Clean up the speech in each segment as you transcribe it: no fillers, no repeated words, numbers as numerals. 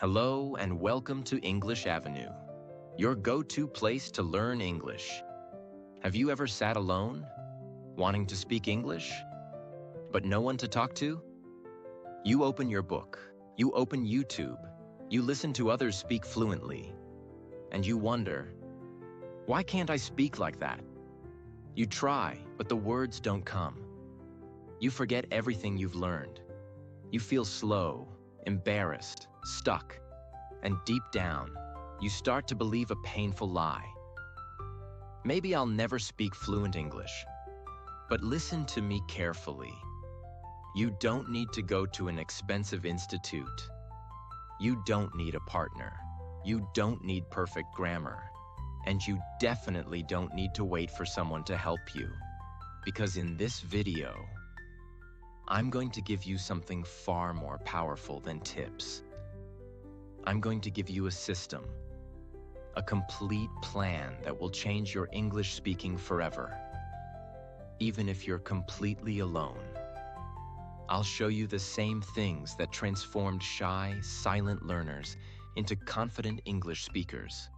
Hello and welcome to English Avenue, your go-to place to learn English. Have you ever sat alone, wanting to speak English, but no one to talk to? You open your book, you open YouTube, you listen to others speak fluently, and you wonder, why can't I speak like that? You try, but the words don't come. You forget everything you've learned. You feel slow, embarrassed, stuck, and deep down, you start to believe a painful lie. Maybe I'll never speak fluent English, but listen to me carefully. You don't need to go to an expensive institute. You don't need a partner. You don't need perfect grammar. And you definitely don't need to wait for someone to help you. Because in this video, I'm going to give you something far more powerful than tips. I'm going to give you a system, a complete plan that will change your English speaking forever, even if you're completely alone. I'll show you the same things that transformed shy, silent learners into confident English speakers,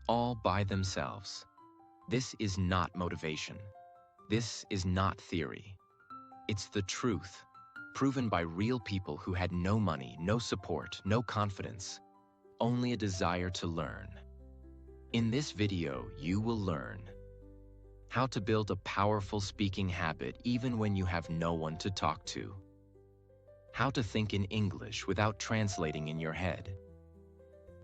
all by themselves. This is not motivation. This is not theory. It's the truth, proven by real people who had no money, no support, no confidence, only a desire to learn. In this video, you will learn how to build a powerful speaking habit even when you have no one to talk to, how to think in English without translating in your head,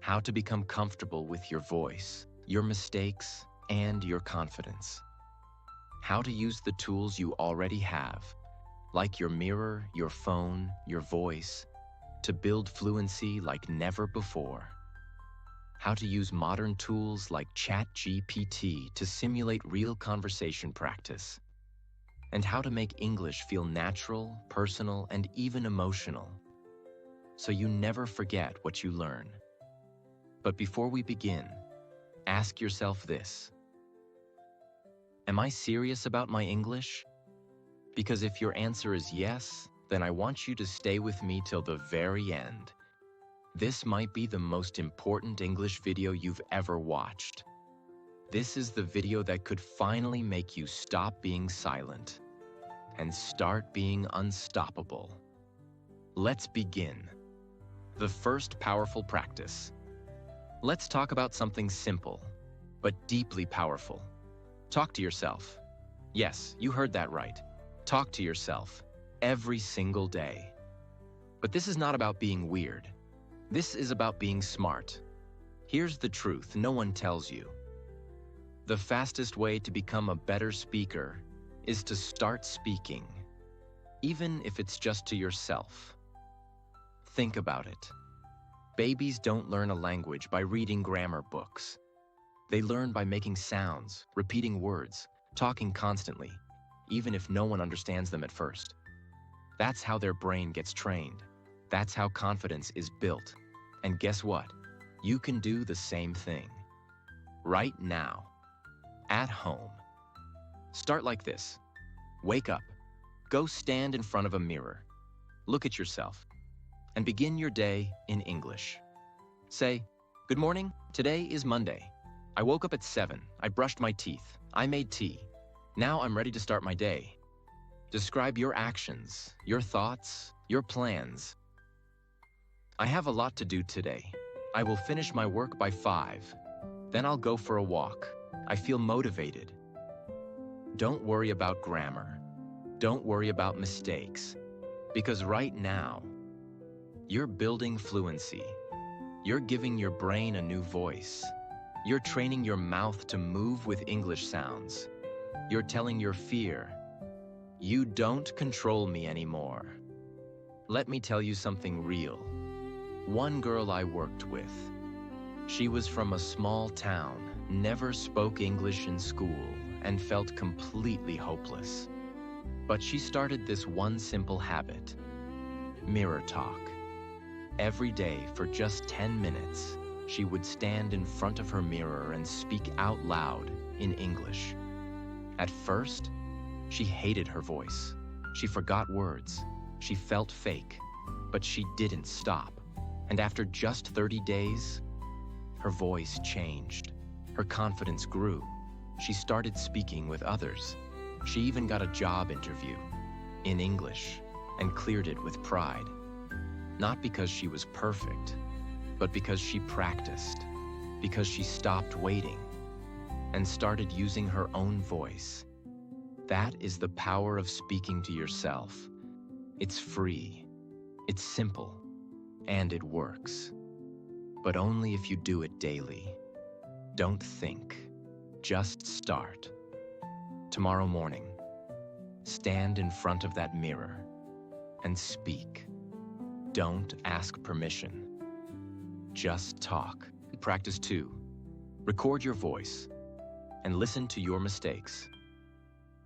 how to become comfortable with your voice, your mistakes, and your confidence, how to use the tools you already have, like your mirror, your phone, your voice, to build fluency like never before. How to use modern tools like ChatGPT to simulate real conversation practice. And how to make English feel natural, personal, and even emotional, so you never forget what you learn. But before we begin, ask yourself this: am I serious about my English? Because if your answer is yes, then I want you to stay with me till the very end. This might be the most important English video you've ever watched. This is the video that could finally make you stop being silent and start being unstoppable. Let's begin. The first powerful practice. Let's talk about something simple, but deeply powerful. Talk to yourself. Yes, you heard that right. Talk to yourself every single day. But this is not about being weird. This is about being smart. Here's the truth no one tells you. The fastest way to become a better speaker is to start speaking, even if it's just to yourself. Think about it. Babies don't learn a language by reading grammar books. They learn by making sounds, repeating words, talking constantly, even if no one understands them at first. That's how their brain gets trained. That's how confidence is built. And guess what? You can do the same thing. Right now. At home. Start like this. Wake up. Go stand in front of a mirror. Look at yourself. And begin your day in English. Say, "Good morning. Today is Monday. I woke up at 7. I brushed my teeth. I made tea. Now I'm ready to start my day." Describe your actions, your thoughts, your plans. "I have a lot to do today. I will finish my work by 5. Then I'll go for a walk. I feel motivated." Don't worry about grammar. Don't worry about mistakes. Because right now, you're building fluency. You're giving your brain a new voice. You're training your mouth to move with English sounds. You're telling your fear, "You don't control me anymore." Let me tell you something real. One girl I worked with, she was from a small town, never spoke English in school, and felt completely hopeless. But she started this one simple habit: mirror talk. Every day for just 10 minutes, she would stand in front of her mirror and speak out loud in English. At first, she hated her voice. She forgot words. She felt fake, but she didn't stop. And after just 30 days, her voice changed. Her confidence grew. She started speaking with others. She even got a job interview in English and cleared it with pride. Not because she was perfect, but because she practiced, because she stopped waiting and started using her own voice. That is the power of speaking to yourself. It's free, it's simple, and it works. But only if you do it daily. Don't think, just start. Tomorrow morning, stand in front of that mirror and speak. Don't ask permission. Just talk. Practice 2. Record your voice and listen to your mistakes.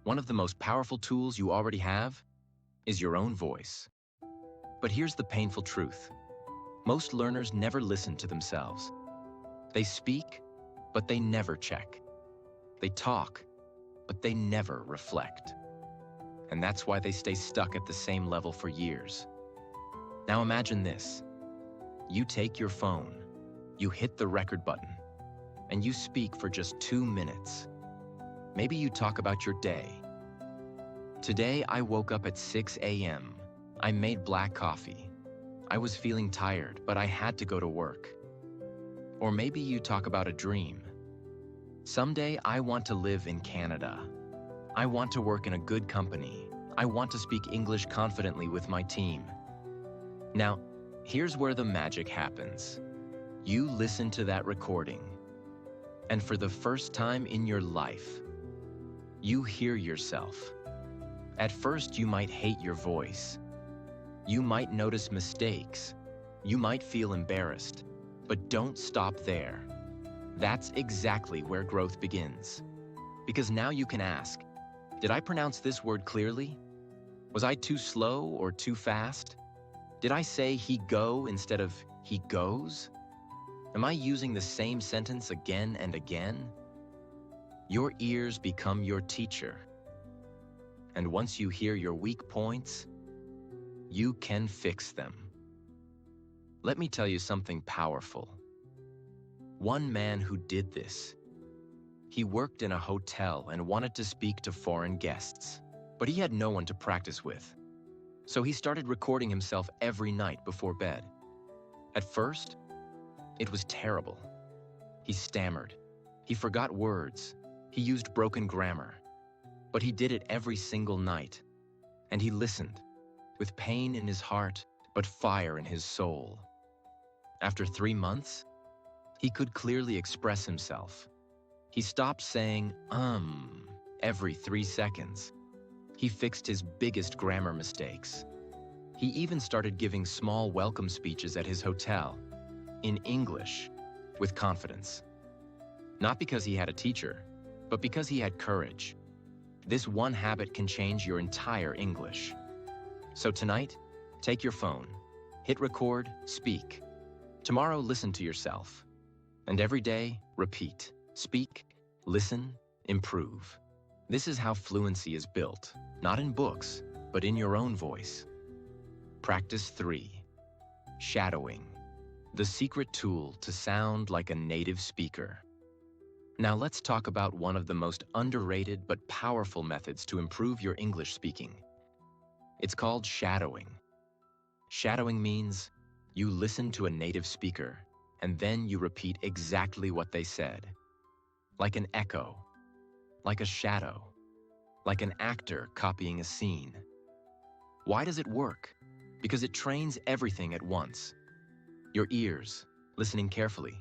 One of the most powerful tools you already have is your own voice. But here's the painful truth. Most learners never listen to themselves. They speak, but they never check. They talk, but they never reflect. And that's why they stay stuck at the same level for years. Now imagine this. You take your phone, you hit the record button, and you speak for just 2 minutes. Maybe you talk about your day. Today, I woke up at 6 a.m. I made black coffee. I was feeling tired, but I had to go to work. Or maybe you talk about a dream. Someday, I want to live in Canada. I want to work in a good company. I want to speak English confidently with my team. Now, here's where the magic happens. You listen to that recording, and for the first time in your life, you hear yourself. At first, you might hate your voice. You might notice mistakes. You might feel embarrassed, but don't stop there. That's exactly where growth begins. Because now you can ask, did I pronounce this word clearly? Was I too slow or too fast? Did I say he go instead of he goes? Am I using the same sentence again and again? Your ears become your teacher. And once you hear your weak points, you can fix them. Let me tell you something powerful. One man who did this. He worked in a hotel and wanted to speak to foreign guests, but he had no one to practice with. So he started recording himself every night before bed. At first, it was terrible. He stammered. He forgot words. He used broken grammar. But he did it every single night. And he listened, with pain in his heart, but fire in his soul. After 3 months, he could clearly express himself. He stopped saying, every 3 seconds. He fixed his biggest grammar mistakes. He even started giving small welcome speeches at his hotel, in English, with confidence. Not because he had a teacher, but because he had courage. This one habit can change your entire English. So tonight, take your phone, hit record, speak. Tomorrow, listen to yourself. And every day, repeat, speak, listen, improve. This is how fluency is built, not in books, but in your own voice. Practice 3. Shadowing. The secret tool to sound like a native speaker. Now let's talk about one of the most underrated but powerful methods to improve your English speaking. It's called shadowing. Shadowing means you listen to a native speaker, and then you repeat exactly what they said. Like an echo, like a shadow, like an actor copying a scene. Why does it work? Because it trains everything at once. Your ears, listening carefully.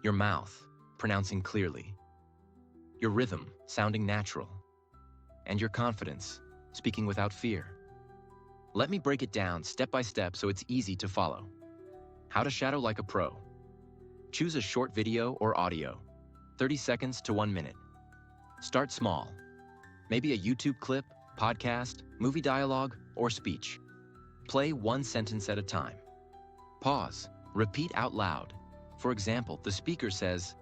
Your mouth, pronouncing clearly. Your rhythm, sounding natural. And your confidence, speaking without fear. Let me break it down step by step so it's easy to follow. How to shadow like a pro. Choose a short video or audio, 30 seconds to 1 minute. Start small. Maybe a YouTube clip, podcast, movie dialogue, or speech. Play 1 sentence at a time. Pause. Repeat out loud. For example, the speaker says,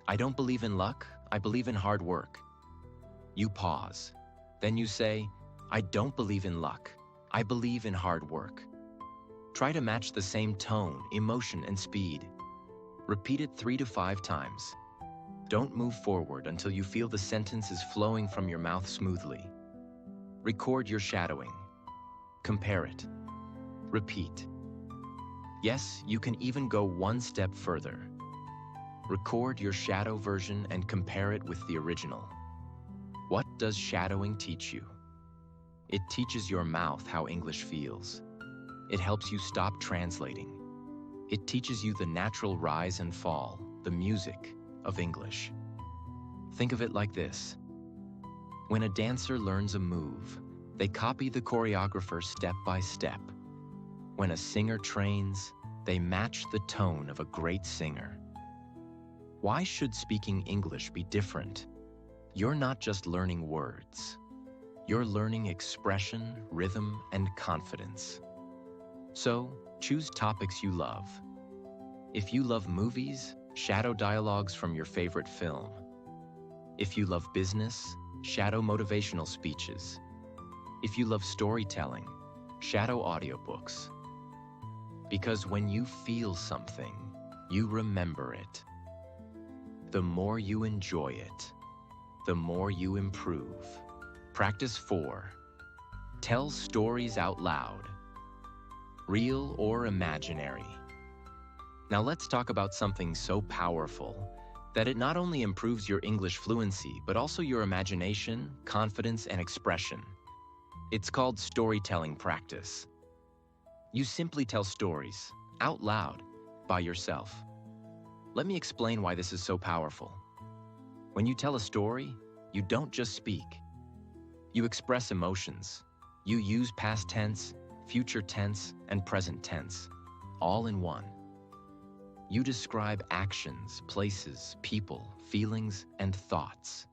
I don't believe in luck, I believe in hard work. You pause. Then you say, I don't believe in luck, I believe in hard work. Try to match the same tone, emotion, and speed. Repeat it 3 to 5 times. Don't move forward until you feel the sentence is flowing from your mouth smoothly. Record your shadowing. Compare it. Repeat. Yes, you can even go one step further. Record your shadow version and compare it with the original. What does shadowing teach you? It teaches your mouth how English feels. It helps you stop translating. It teaches you the natural rise and fall, the music of English. Think of it like this. When a dancer learns a move, they copy the choreographer step by step. When a singer trains, they match the tone of a great singer. Why should speaking English be different? You're not just learning words. You're learning expression, rhythm, and confidence. So, choose topics you love. If you love movies, shadow dialogues from your favorite film. If you love business, shadow motivational speeches. If you love storytelling, shadow audiobooks. Because when you feel something, you remember it. The more you enjoy it, the more you improve. Practice 4. Tell stories out loud. Real or imaginary. Now let's talk about something so powerful that it not only improves your English fluency, but also your imagination, confidence, and expression. It's called storytelling practice. You simply tell stories, out loud, by yourself. Let me explain why this is so powerful. When you tell a story, you don't just speak. You express emotions. You use past tense, future tense, and present tense, all in one. You describe actions, places, people, feelings, and thoughts.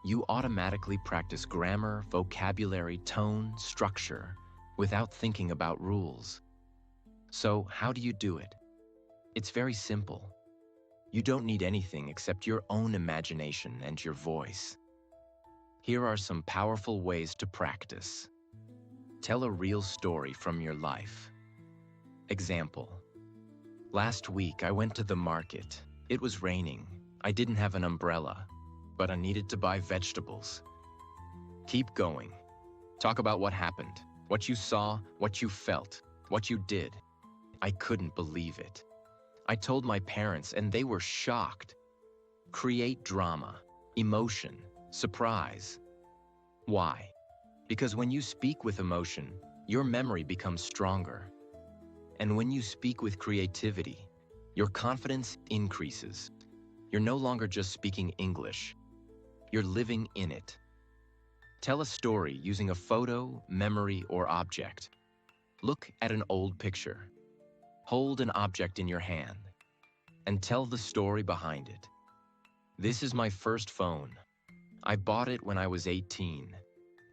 You automatically practice grammar, vocabulary, tone, structure, without thinking about rules. So, how do you do it? It's very simple. You don't need anything except your own imagination and your voice. Here are some powerful ways to practice. Tell a real story from your life. Example. Last week, I went to the market. It was raining. I didn't have an umbrella, but I needed to buy vegetables. Keep going. Talk about what happened, what you saw, what you felt, what you did. I couldn't believe it. I told my parents and they were shocked. Create drama, emotion, surprise. Why? Because when you speak with emotion, your memory becomes stronger. And when you speak with creativity, your confidence increases. You're no longer just speaking English. You're living in it. Tell a story using a photo, memory, or object. Look at an old picture. Hold an object in your hand and tell the story behind it. This is my first phone. I bought it when I was 18.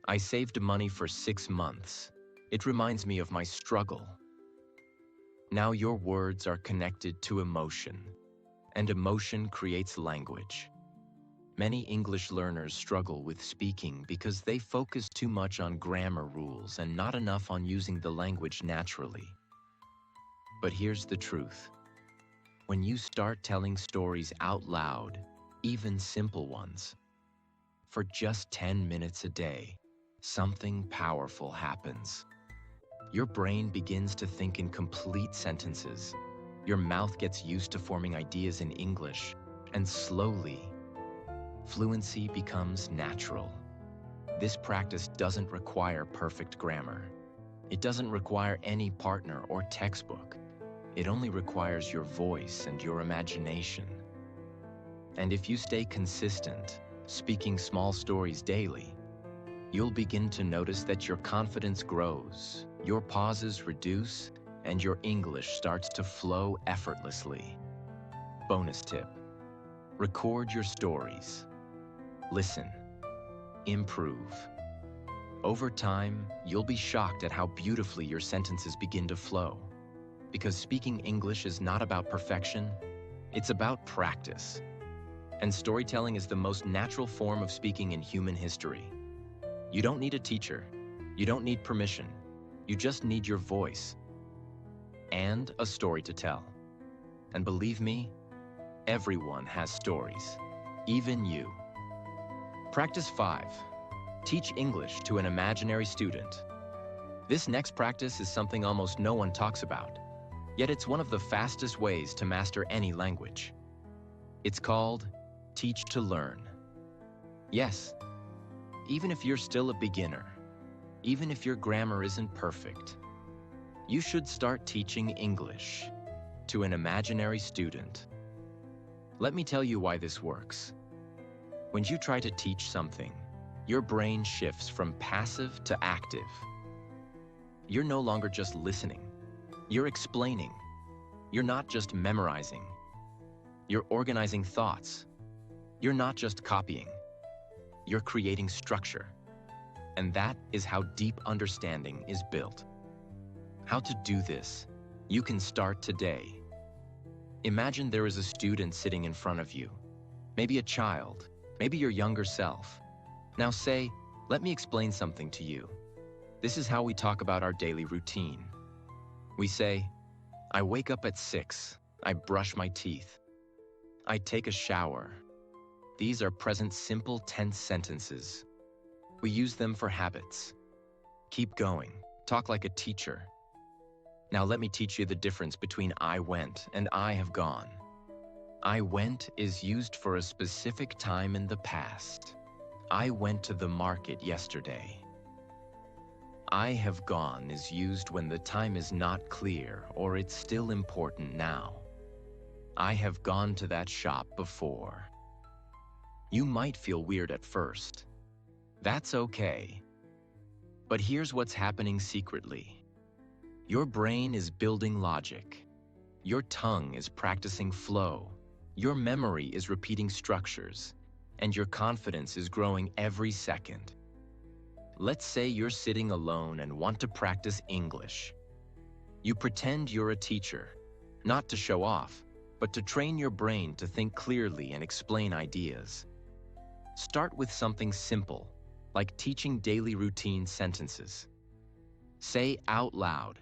I saved money for 6 months. It reminds me of my struggle. Now your words are connected to emotion, and emotion creates language. Many English learners struggle with speaking because they focus too much on grammar rules and not enough on using the language naturally. But here's the truth. When you start telling stories out loud, even simple ones, for just 10 minutes a day, something powerful happens. Your brain begins to think in complete sentences. Your mouth gets used to forming ideas in English, and slowly, fluency becomes natural. This practice doesn't require perfect grammar. It doesn't require any partner or textbook. It only requires your voice and your imagination. And if you stay consistent, speaking small stories daily, you'll begin to notice that your confidence grows, your pauses reduce, and your English starts to flow effortlessly. Bonus tip: record your stories. Listen. Improve. Over time, you'll be shocked at how beautifully your sentences begin to flow. Because speaking English is not about perfection, it's about practice. And storytelling is the most natural form of speaking in human history. You don't need a teacher. You don't need permission. You just need your voice. and a story to tell. And believe me, everyone has stories, even you. Practice 5. Teach English to an imaginary student. This next practice is something almost no one talks about, yet it's one of the fastest ways to master any language. It's called teach to learn. Yes, even if you're still a beginner, even if your grammar isn't perfect, you should start teaching English to an imaginary student. Let me tell you why this works. When you try to teach something, your brain shifts from passive to active. You're no longer just listening. You're explaining. You're not just memorizing. You're organizing thoughts. You're not just copying. You're creating structure. And that is how deep understanding is built. How to do this? You can start today. Imagine there is a student sitting in front of you. Maybe a child, maybe your younger self. Now say, let me explain something to you. This is how we talk about our daily routine. We say, I wake up at 6, I brush my teeth, I take a shower. These are present simple tense sentences. We use them for habits. Keep going, talk like a teacher. Now let me teach you the difference between I went and I have gone. I went is used for a specific time in the past. I went to the market yesterday. I have gone is used when the time is not clear or it's still important now. I have gone to that shop before. You might feel weird at first. That's okay. But here's what's happening secretly. Your brain is building logic. Your tongue is practicing flow. Your memory is repeating structures. And your confidence is growing every second. Let's say you're sitting alone and want to practice English. You pretend you're a teacher, not to show off, but to train your brain to think clearly and explain ideas. Start with something simple, like teaching daily routine sentences. Say out loud,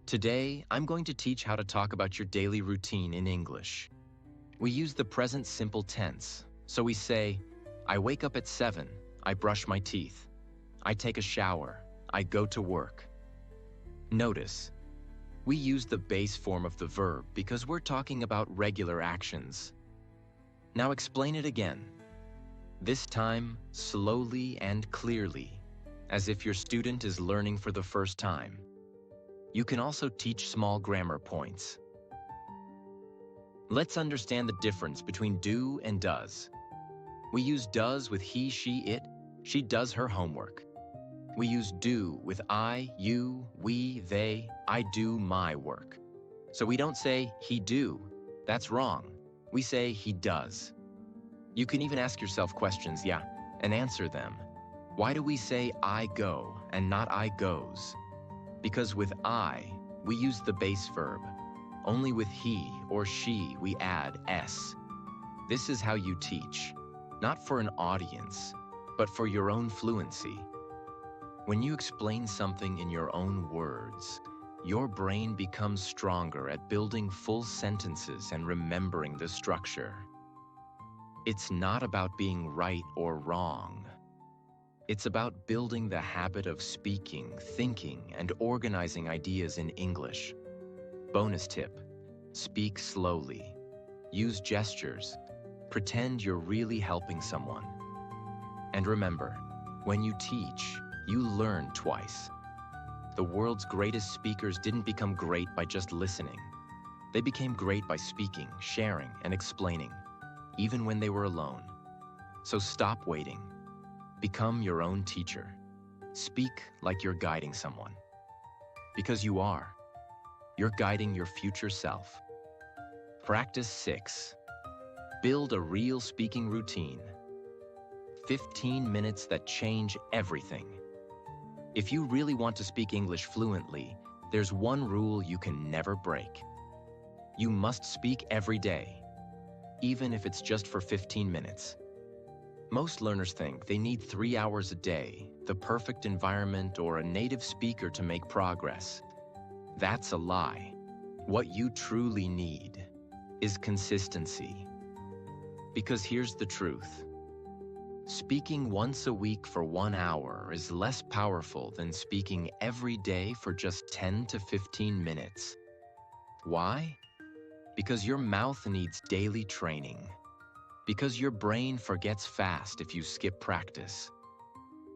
today, I'm going to teach how to talk about your daily routine in English. We use the present simple tense, so we say, I wake up at 7, I brush my teeth, I take a shower, I go to work. Notice, we use the base form of the verb because we're talking about regular actions. Now explain it again. This time, slowly and clearly, as if your student is learning for the first time. You can also teach small grammar points. Let's understand the difference between do and does. We use does with he, she, it. She does her homework. We use do with I, you, we, they. I do my work. So we don't say he do. That's wrong. We say he does. You can even ask yourself questions, and answer them. Why do we say I go and not I goes? Because with I, we use the base verb. Only with he or she, we add s. This is how you teach, not for an audience, but for your own fluency. When you explain something in your own words, your brain becomes stronger at building full sentences and remembering the structure. It's not about being right or wrong. It's about building the habit of speaking, thinking, and organizing ideas in English. Bonus tip, speak slowly. Use gestures. Pretend you're really helping someone. And remember, when you teach, you learn twice. The world's greatest speakers didn't become great by just listening. They became great by speaking, sharing, and explaining, even when they were alone. So stop waiting. Become your own teacher. Speak like you're guiding someone. Because you are. You're guiding your future self. Practice 6. Build a real speaking routine. 15 minutes that change everything. If you really want to speak English fluently, there's one rule you can never break. You must speak every day, even if it's just for 15 minutes. Most learners think they need 3 hours a day, the perfect environment, or a native speaker to make progress. That's a lie. What you truly need is consistency. Because here's the truth. Speaking once a week for 1 hour is less powerful than speaking every day for just 10 to 15 minutes. Why? Because your mouth needs daily training. Because your brain forgets fast if you skip practice.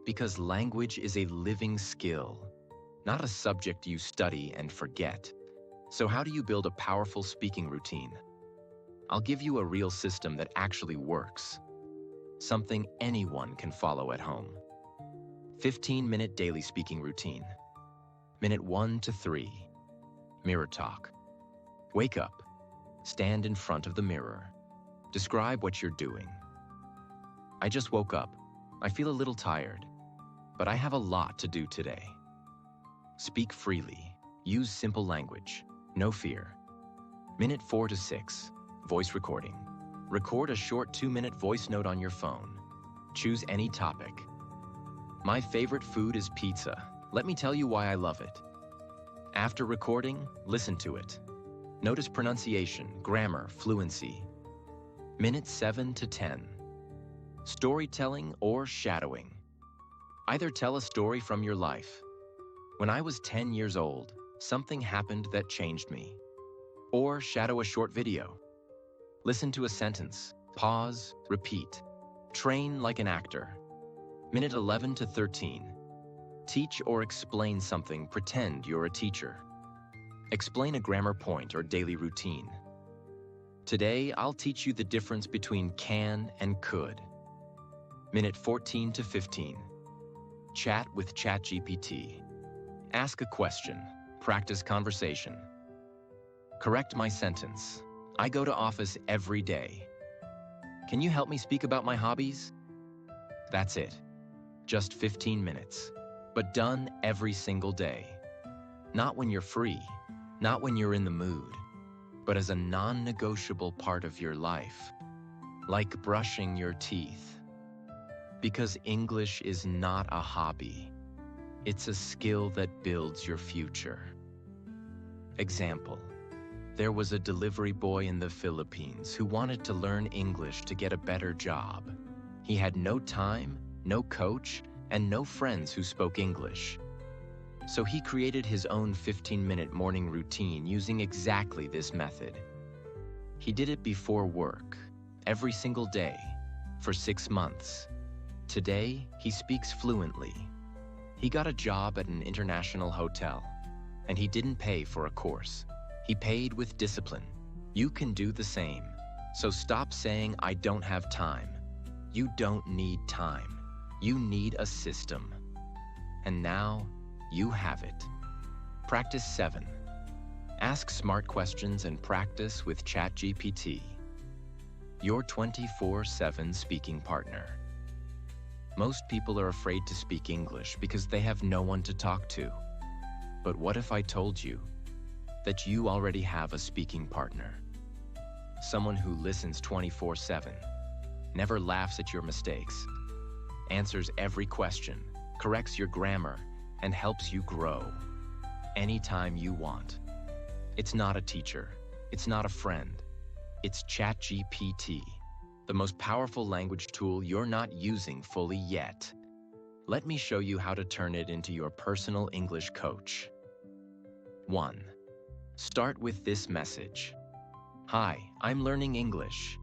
Because language is a living skill, not a subject you study and forget. So how do you build a powerful speaking routine? I'll give you a real system that actually works. Something anyone can follow at home. 15-minute daily speaking routine. Minute 1 to 3. Mirror talk. Wake up. Stand in front of the mirror. Describe what you're doing. I just woke up. I feel a little tired, but I have a lot to do today. Speak freely. Use simple language. No fear. Minute 4 to 6. Voice recording. Record a short 2-minute voice note on your phone. Choose any topic. My favorite food is pizza. Let me tell you why I love it. After recording, listen to it. Notice pronunciation, grammar, fluency. Minute 7 to 10. Storytelling or shadowing. Either tell a story from your life. When I was 10 years old, something happened that changed me. Or shadow a short video. Listen to a sentence, pause, repeat. Train like an actor. Minute 11 to 13. Teach or explain something, pretend you're a teacher. Explain a grammar point or daily routine. Today, I'll teach you the difference between can and could. Minute 14 to 15. Chat with ChatGPT. Ask a question. Practice conversation. Correct my sentence. I go to office every day. Can you help me speak about my hobbies? That's it. Just 15 minutes, but done every single day. Not when you're free, not when you're in the mood, but as a non-negotiable part of your life, like brushing your teeth. Because English is not a hobby. It's a skill that builds your future. Example. There was a delivery boy in the Philippines who wanted to learn English to get a better job. He had no time, no coach, and no friends who spoke English. So he created his own 15-minute morning routine using exactly this method. He did it before work, every single day, for 6 months. Today, he speaks fluently. He got a job at an international hotel, and he didn't pay for a course. He paid with discipline. You can do the same. So stop saying, I don't have time. You don't need time. You need a system. And now, you have it. Practice 7. Ask smart questions and practice with ChatGPT. Your 24/7 speaking partner. Most people are afraid to speak English because they have no one to talk to. But what if I told you that you already have a speaking partner? Someone who listens 24/7, never laughs at your mistakes, answers every question, corrects your grammar, and helps you grow anytime you want. It's not a teacher. It's not a friend. It's ChatGPT, the most powerful language tool you're not using fully yet. Let me show you how to turn it into your personal English coach. 1. Start with this message. Hi, I'm learning English.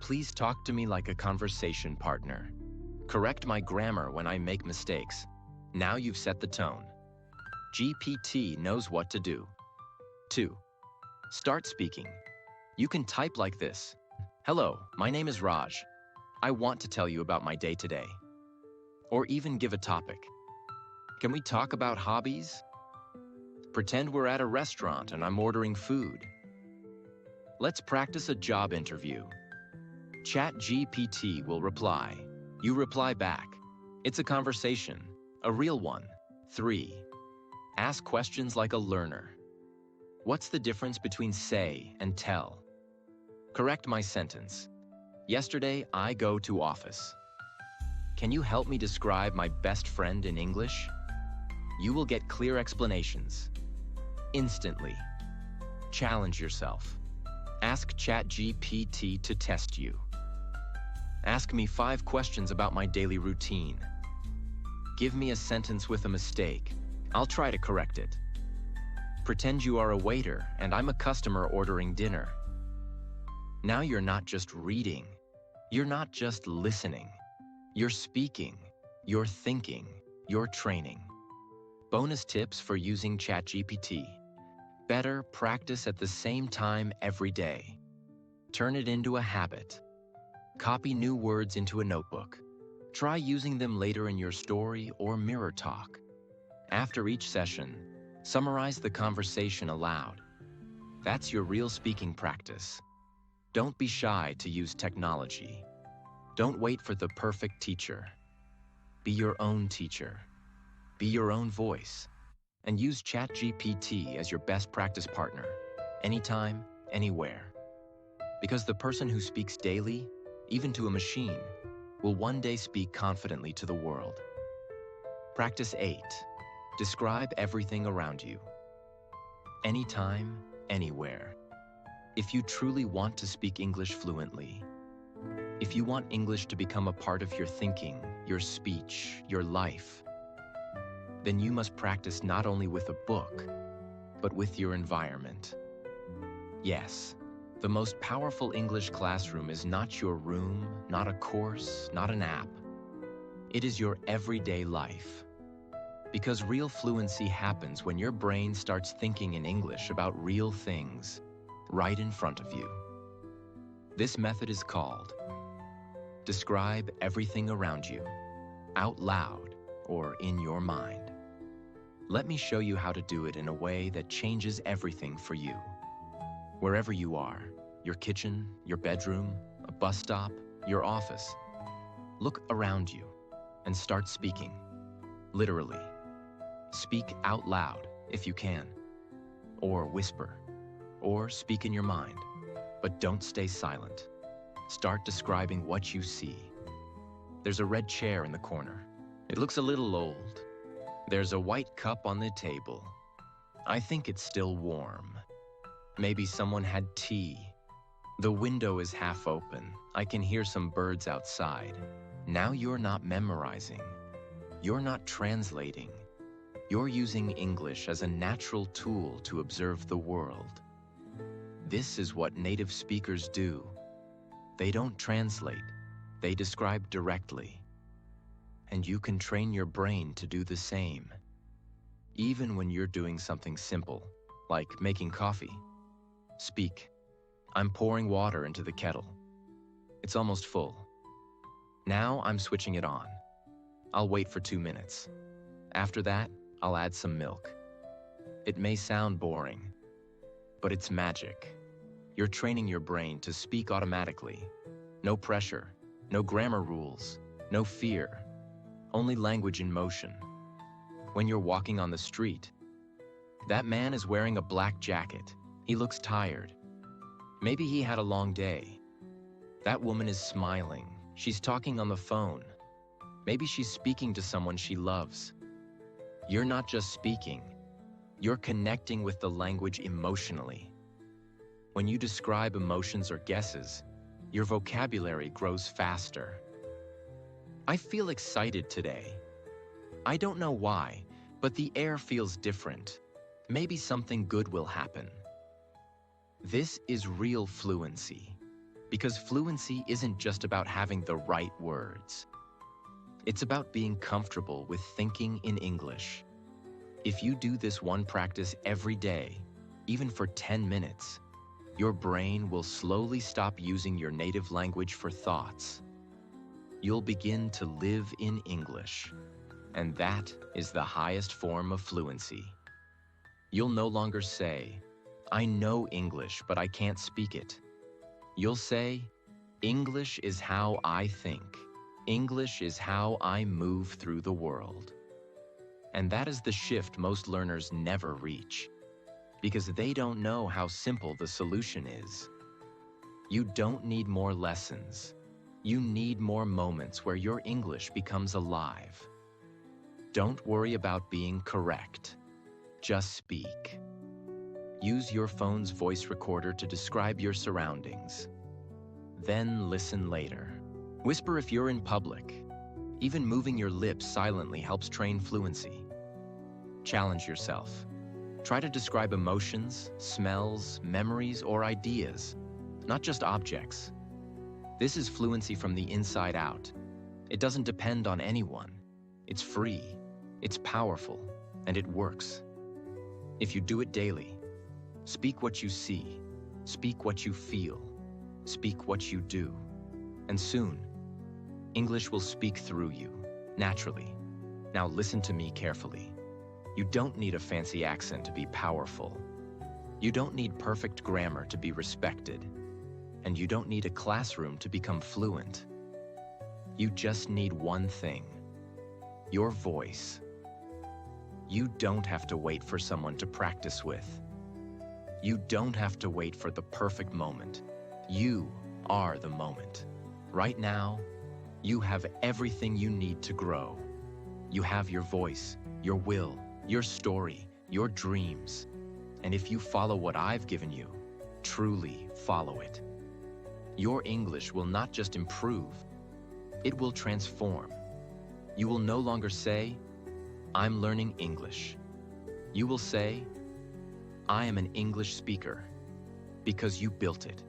Please talk to me like a conversation partner. Correct my grammar when I make mistakes. Now you've set the tone. GPT knows what to do. 2. Start speaking. You can type like this. Hello, my name is Raj. I want to tell you about my day today. Or even give a topic. Can we talk about hobbies? Pretend we're at a restaurant and I'm ordering food. Let's practice a job interview. ChatGPT will reply. You reply back. It's a conversation, a real one. 3. Ask questions like a learner. What's the difference between say and tell? Correct my sentence. Yesterday, I go to office. Can you help me describe my best friend in English? You will get clear explanations. instantly. Challenge yourself. Ask ChatGPT to test you. Ask me 5 questions about my daily routine. Give me a sentence with a mistake. I'll try to correct it. Pretend you are a waiter and I'm a customer ordering dinner. Now you're not just reading. You're not just listening. You're speaking. You're thinking. You're training. Bonus tips for using ChatGPT. Better practice at the same time every day. Turn it into a habit. Copy new words into a notebook. Try using them later in your story or mirror talk. After each session, summarize the conversation aloud. That's your real speaking practice. Don't be shy to use technology. Don't wait for the perfect teacher. Be your own teacher. Be your own voice. And use ChatGPT as your best practice partner, anytime, anywhere. Because the person who speaks daily, even to a machine, will one day speak confidently to the world. Practice 8. Describe everything around you. Anytime, anywhere. If you truly want to speak English fluently, if you want English to become a part of your thinking, your speech, your life, then you must practice not only with a book, but with your environment. Yes, the most powerful English classroom is not your room, not a course, not an app. It is your everyday life. Because real fluency happens when your brain starts thinking in English about real things right in front of you. This method is called describe everything around you, out loud or in your mind. Let me show you how to do it in a way that changes everything for you. Wherever you are, your kitchen, your bedroom, a bus stop, your office, look around you and start speaking, literally. Speak out loud if you can, or whisper, or speak in your mind, but don't stay silent. Start describing what you see. There's a red chair in the corner. It looks a little old. There's a white cup on the table. I think it's still warm. Maybe someone had tea. The window is half open. I can hear some birds outside. Now you're not memorizing. You're not translating. You're using English as a natural tool to observe the world. This is what native speakers do. They don't translate. They describe directly. And you can train your brain to do the same. Even when you're doing something simple, like making coffee. Speak. I'm pouring water into the kettle. It's almost full. Now I'm switching it on. I'll wait for 2 minutes. After that, I'll add some milk. It may sound boring, but it's magic. You're training your brain to speak automatically. No pressure, no grammar rules, no fear, only language in motion. When you're walking on the street, that man is wearing a black jacket. He looks tired. Maybe he had a long day. That woman is smiling. She's talking on the phone. Maybe she's speaking to someone she loves. You're not just speaking. You're connecting with the language emotionally. When you describe emotions or guesses, your vocabulary grows faster. I feel excited today. I don't know why, but the air feels different. Maybe something good will happen. This is real fluency, because fluency isn't just about having the right words. It's about being comfortable with thinking in English. If you do this one practice every day, even for 10 minutes, your brain will slowly stop using your native language for thoughts. You'll begin to live in English, and that is the highest form of fluency. You'll no longer say, I know English, but I can't speak it. You'll say, English is how I think. English is how I move through the world. And that is the shift most learners never reach, because they don't know how simple the solution is. You don't need more lessons. You need more moments where your English becomes alive. Don't worry about being correct. Just speak. Use your phone's voice recorder to describe your surroundings. Then listen later. Whisper if you're in public. Even moving your lips silently helps train fluency. Challenge yourself. Try to describe emotions, smells, memories, or ideas, not just objects. This is fluency from the inside out. It doesn't depend on anyone. It's free, it's powerful, and it works. If you do it daily, speak what you see, speak what you feel, speak what you do, and soon, English will speak through you, naturally. Now listen to me carefully. You don't need a fancy accent to be powerful. You don't need perfect grammar to be respected. And you don't need a classroom to become fluent. You just need one thing: your voice. You don't have to wait for someone to practice with. You don't have to wait for the perfect moment. You are the moment. Right now, you have everything you need to grow. You have your voice, your will, your story, your dreams. And if you follow what I've given you, truly follow it, your English will not just improve, it will transform. You will no longer say, "I'm learning English." You will say, "I am an English speaker," because you built it,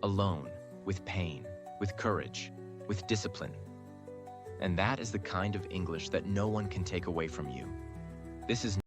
alone, with pain, with courage, with discipline. And that is the kind of English that no one can take away from you. This is